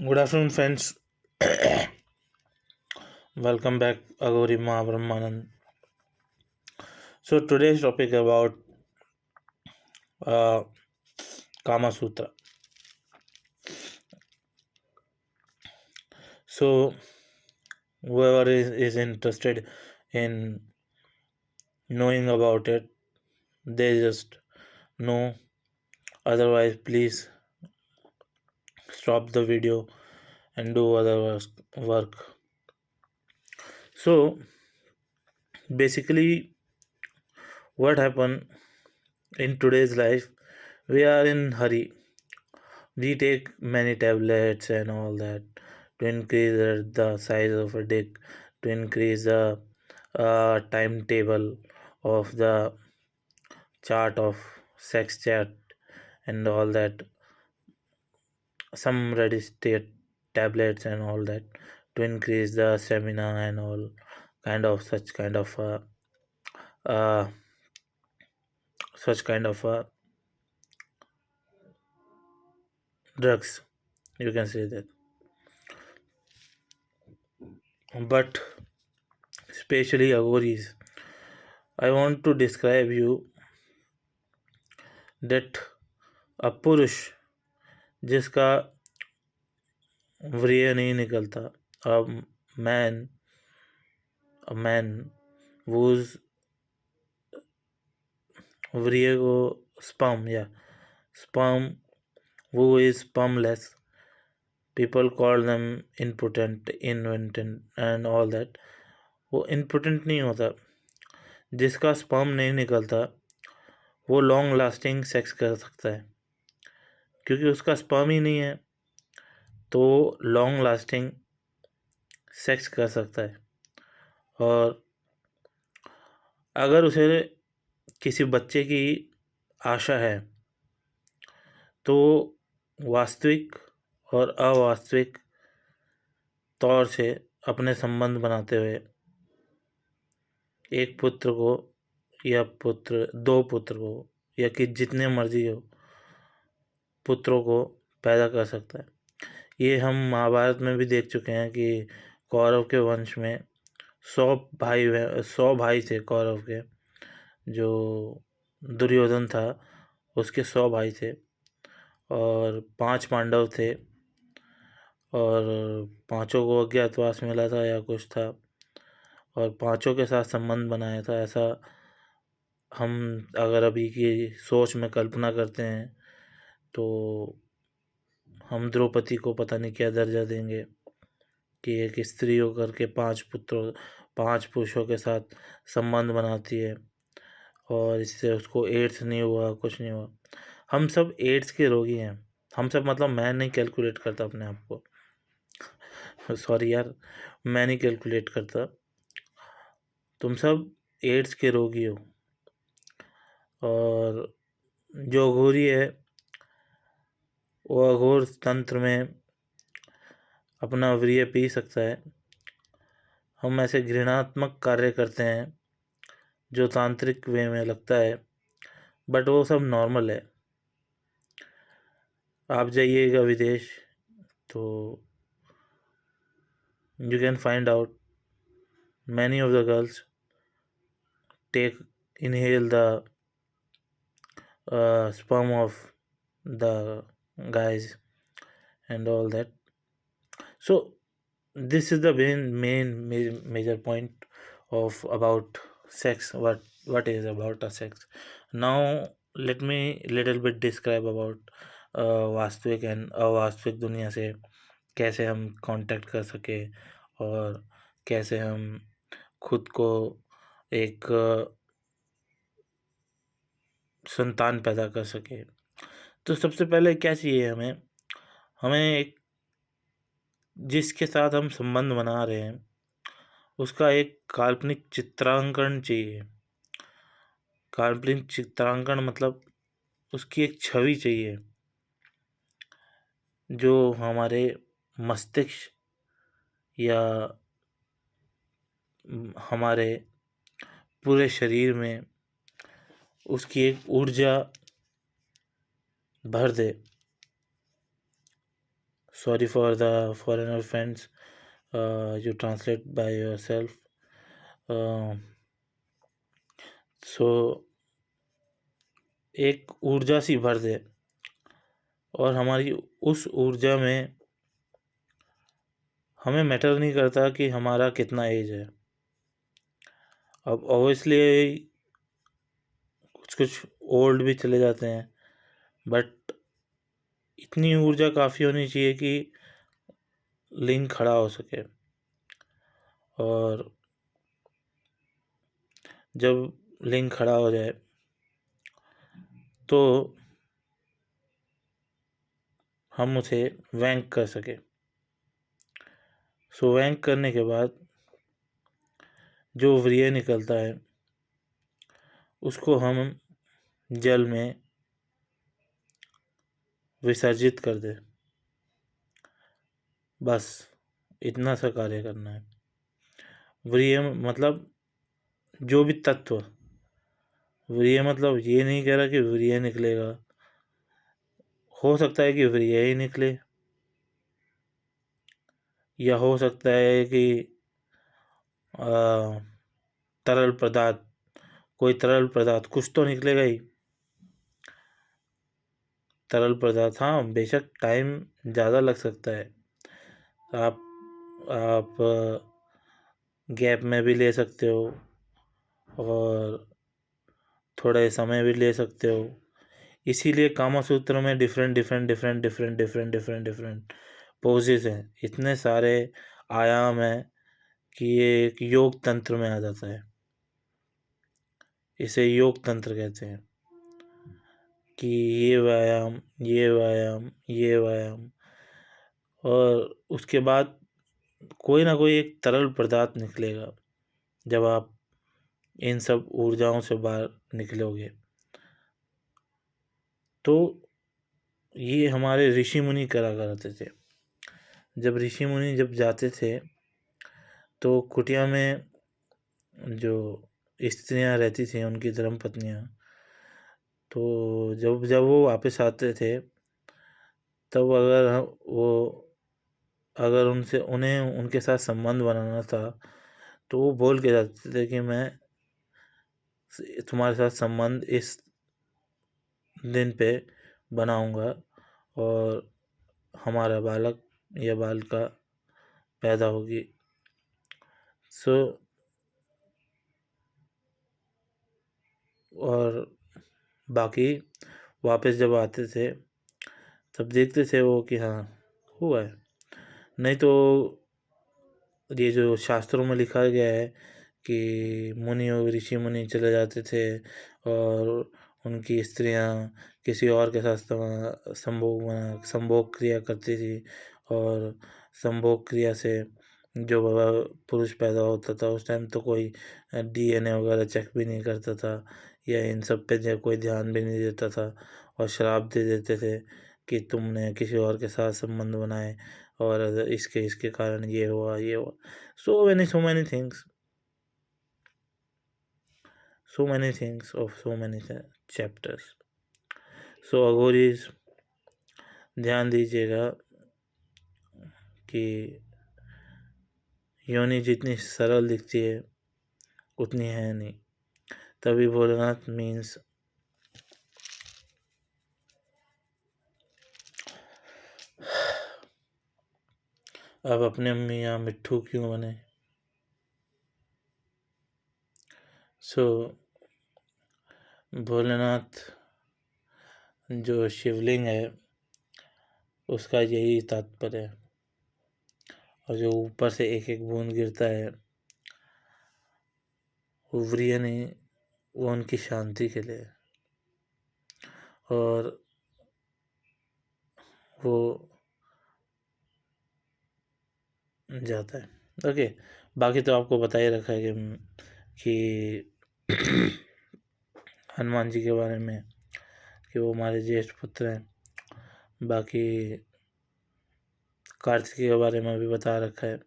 Good afternoon, friends. Welcome back, Agori Mahabrahmanand. So today's topic about uh, Kama Sutra. So whoever is interested in knowing about it, they just know. Otherwise, please stop the video and do other work. So basically, what happened in today's life? We are in hurry. We take many tablets and all that to increase the size of a dick, to increase the timetable of the chart of sex chat and all that. Some ready state tablets and all that to increase the stamina and all kind of uh, such kind of drugs. You can say that, but especially agoris. I want to describe you that a पुरुष जिसका व्रिय नहीं निकलता, a man, a man whose व्रिय को sperm who is spermless, people call them impotent, invented and all that. वो impotent नहीं होता, जिसका sperm नहीं निकलता वो लॉन्ग लास्टिंग सेक्स कर सकता है, क्योंकि उसका sperm ही नहीं है तो लॉन्ग लास्टिंग सेक्स कर सकता है। और अगर उसे किसी बच्चे की आशा है तो वास्तविक और अवास्तविक तौर से अपने संबंध बनाते हुए एक पुत्र को या दो पुत्र को या कि जितने मर्जी हो पुत्रों को पैदा कर सकता है। ये हम महाभारत में भी देख चुके हैं कि कौरव के वंश में 100 भाई थे। कौरव के जो दुर्योधन था उसके 100 भाई थे और 5 पांडव थे और पांचों को अज्ञातवास मिला था या कुछ था और पांचों के साथ संबंध बनाया था। ऐसा हम अगर अभी की सोच में कल्पना करते हैं तो हम द्रौपदी को पता नहीं क्या दर्जा देंगे कि एक स्त्री होकर के 5 पुरुषों के साथ संबंध बनाती है और इससे उसको एड्स नहीं हुआ, कुछ नहीं हुआ। हम सब एड्स के रोगी हैं। हम सब मतलब मैं नहीं कैलकुलेट करता अपने आप को सॉरी यार, मैं नहीं कैलकुलेट करता। तुम सब एड्स के रोगी हो और जो अघोरी है वो अघोर तंत्र में अपना वीर्य पी सकता है। हम ऐसे घृणात्मक कार्य करते हैं जो तांत्रिक वे में लगता है, बट वो सब नॉर्मल है। आप जाइएगा विदेश तो you can find out many of the girls inhale the sperm of the guys and all that. So this is the major point of about sex. What is about a sex? Now let me little bit describe about वास्तविक and अवास्तविक दुनिया से कैसे हम contact कर सके और कैसे हम खुद को एक संतान पैदा कर सके। तो सबसे पहले क्या चाहिए हमें? हमें एक जिसके साथ हम संबंध बना रहे हैं उसका एक काल्पनिक चित्रांकन चाहिए। काल्पनिक चित्रांकन मतलब उसकी एक छवि चाहिए जो हमारे मस्तिष्क या हमारे पूरे शरीर में उसकी एक ऊर्जा भर दे। Sorry for the foreigner friends. You translate by yourself. सो एक ऊर्जा सी भर दे, और हमारी उस ऊर्जा में हमें मैटर नहीं करता कि हमारा कितना एज है। अब ऑब्वियसली कुछ कुछ ओल्ड भी चले जाते हैं, बट इतनी ऊर्जा काफ़ी होनी चाहिए कि लिंक खड़ा हो सके। और जब लिंक खड़ा हो जाए तो हम उसे वैंक कर सके। सो वैंक करने के बाद जो व्रिय निकलता है उसको हम जल में विसर्जित कर दे। बस इतना सा कार्य करना है। व्रिय मतलब जो भी तत्व, व्रिय मतलब ये नहीं कह रहा कि व्रिय निकलेगा, हो सकता है कि व्रिय ही निकले, या हो सकता है कि तरल पदार्थ, कोई तरल पदार्थ कुछ तो निकलेगा ही। तरल पदार्थ, हाँ बेशक टाइम ज़्यादा लग सकता है। आप गैप में भी ले सकते हो और थोड़े समय भी ले सकते हो। इसीलिए कामा सूत्र में different different different different different different different poses हैं, इतने सारे आयाम हैं कि ये एक योग तंत्र में आ जाता है। इसे योग तंत्र कहते हैं कि ये व्यायाम, ये व्यायाम, ये व्यायाम, और उसके बाद कोई ना कोई एक तरल पदार्थ निकलेगा जब आप इन सब ऊर्जाओं से बाहर निकलोगे। तो ये हमारे ऋषि मुनि करा करते थे। जब ऋषि मुनि जब जाते थे तो कुटिया में जो स्त्रियां रहती थी, उनकी धर्म पत्नियां, तो जब जब वो वापस आते थे तब अगर उनसे उन्हें उनके साथ संबंध बनाना था तो वो बोल के जाते थे कि मैं तुम्हारे साथ संबंध इस दिन पे बनाऊंगा और हमारा बालक या बालिका पैदा होगी। सो और बाकी वापस जब आते थे तब देखते थे वो कि हाँ हुआ है। नहीं तो ये जो शास्त्रों में लिखा गया है कि मुनि और ऋषि मुनि चले जाते थे और उनकी स्त्रियां किसी और के साथ संभोग क्रिया करती थी, और संभोग क्रिया से जो बाबा पुरुष पैदा होता था उस टाइम तो कोई डीएनए वगैरह चेक भी नहीं करता था, या इन सब पे कोई ध्यान भी नहीं देता था, और श्राप दे देते थे कि तुमने किसी और के साथ संबंध बनाए और इसके इसके कारण ये हुआ ये हुआ। so many things, of so many chapters. सो अघोरीज ध्यान दीजिएगा कि योनि जितनी सरल दिखती है उतनी है नहीं। तभी भोलेनाथ मीन्स अब अपने मियाँ मिट्ठू क्यों बने। सो भोलेनाथ जो शिवलिंग है उसका यही तात्पर्य है, और जो ऊपर से एक एक बूंद गिरता है वो व्रिय नहीं, वो उनकी शांति के लिए, और वो जाता है। ओके, बाकी तो आपको बता ही रखा है कि हनुमान जी के बारे में कि वो हमारे ज्येष्ठ पुत्र हैं। बाकी कार्तिकेय के बारे में भी बता रखा है।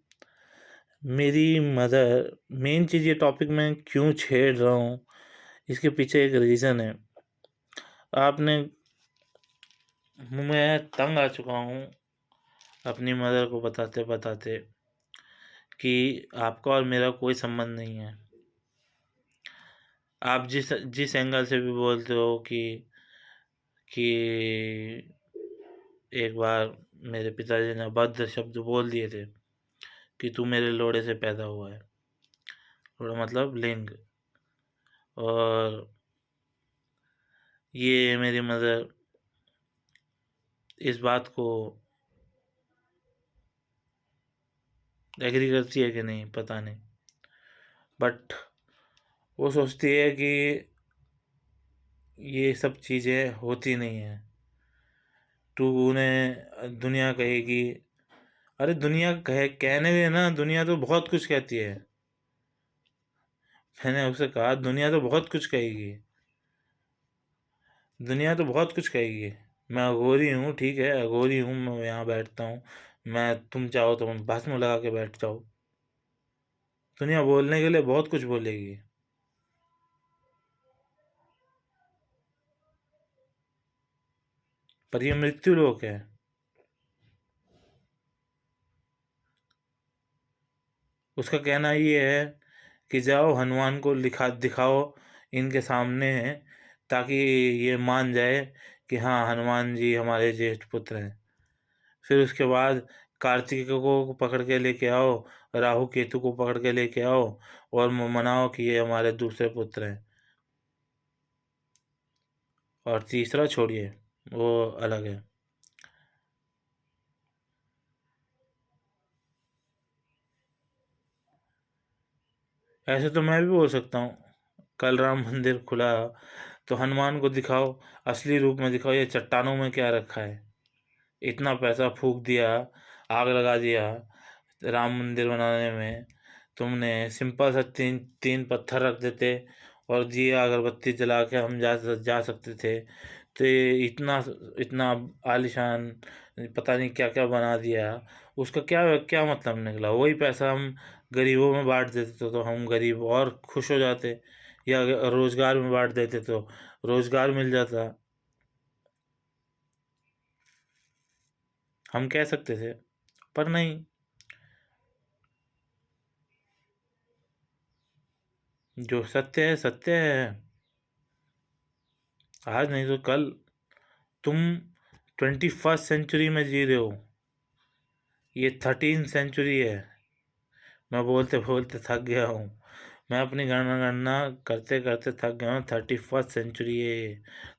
मेरी मदर, मेन चीज़ ये टॉपिक मैं क्यों छेड़ रहा हूँ इसके पीछे एक रीज़न है। मैं तंग आ चुका हूँ अपनी मदर को बताते बताते कि आपका और मेरा कोई संबंध नहीं है। आप जिस जिस एंगल से भी बोलते हो कि एक बार मेरे पिताजी ने अभद्र शब्द बोल दिए थे कि तू मेरे लोड़े से पैदा हुआ है। लोड़ा मतलब लिंग। और ये मेरी मदर इस बात को एग्री करती है कि नहीं पता नहीं, बट वो सोचती है कि ये सब चीज़ें होती नहीं हैं। तू उन्हें दुनिया कहेगी, अरे दुनिया कहने दे ना, दुनिया तो बहुत कुछ कहती है। मैंने उससे कहा दुनिया तो बहुत कुछ कहेगी, दुनिया तो बहुत कुछ कहेगी। मैं अघोरी हूँ, ठीक है अघोरी हूँ, मैं यहाँ बैठता हूँ। तुम चाहो तो मैं भस्म लगा के बैठ जाओ। दुनिया बोलने के लिए बहुत कुछ बोलेगी। पर ये मृत्यु लोक है। उसका कहना ये है कि जाओ हनुमान को लिखा दिखाओ इनके सामने है, ताकि ये मान जाए कि हाँ हनुमान जी हमारे ज्येष्ठ पुत्र हैं। फिर उसके बाद कार्तिक को पकड़ के लेके आओ, राहु केतु को पकड़ के लेके आओ और मनाओ कि ये हमारे दूसरे पुत्र हैं। और तीसरा छोड़िए, वो अलग है। ऐसे तो मैं भी बोल सकता हूँ, कल राम मंदिर खुला तो हनुमान को दिखाओ, असली रूप में दिखाओ, ये चट्टानों में क्या रखा है। इतना पैसा फूक दिया, आग लगा दिया राम मंदिर बनाने में, तुमने सिंपल सा तीन तीन पत्थर रख देते और दिया अगरबत्ती जला के हम जा सकते थे। तो ये इतना इतना आलीशान पता नहीं क्या क्या बना दिया। उसका क्या क्या मतलब निकला? वही पैसा हम गरीबों में बांट देते तो हम गरीब और खुश हो जाते, या रोजगार में बांट देते तो रोजगार मिल जाता। हम कह सकते थे, पर नहीं। जो सत्य है सत्य है। आज नहीं तो कल। तुम 21st सेंचुरी में जी रहे हो, ये 13th सेंचुरी है। मैं बोलते बोलते थक गया हूँ। मैं अपनी गणना गणना करते करते थक गया हूँ। 31st सेंचुरी है ये।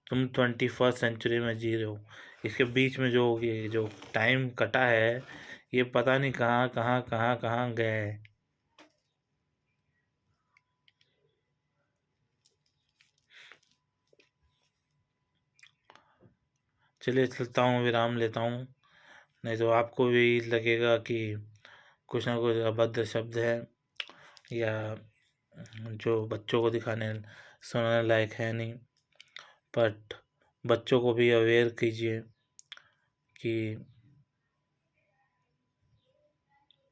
तुम 21st सेंचुरी में जी रहे हो। इसके बीच में जो ये जो टाइम कटा है, ये पता नहीं कहाँ कहाँ कहाँ कहाँ गया है। चलिए चलता हूँ, विराम लेता हूँ। नहीं तो आपको भी लगेगा कि कुछ ना कुछ अभद्र शब्द है, या जो बच्चों को दिखाने सुनाने लायक है नहीं। बट बच्चों को भी अवेयर कीजिए कि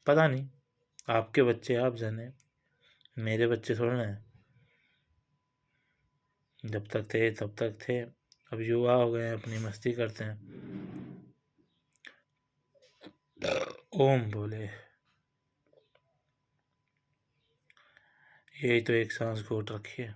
पता नहीं, आपके बच्चे आप जाने, मेरे बच्चे थोड़े ना हैं। जब तक थे तब तक थे, अब युवा हो गए हैं, अपनी मस्ती करते हैं। ओम बोले। यही तो एक सांस घोट रखी है।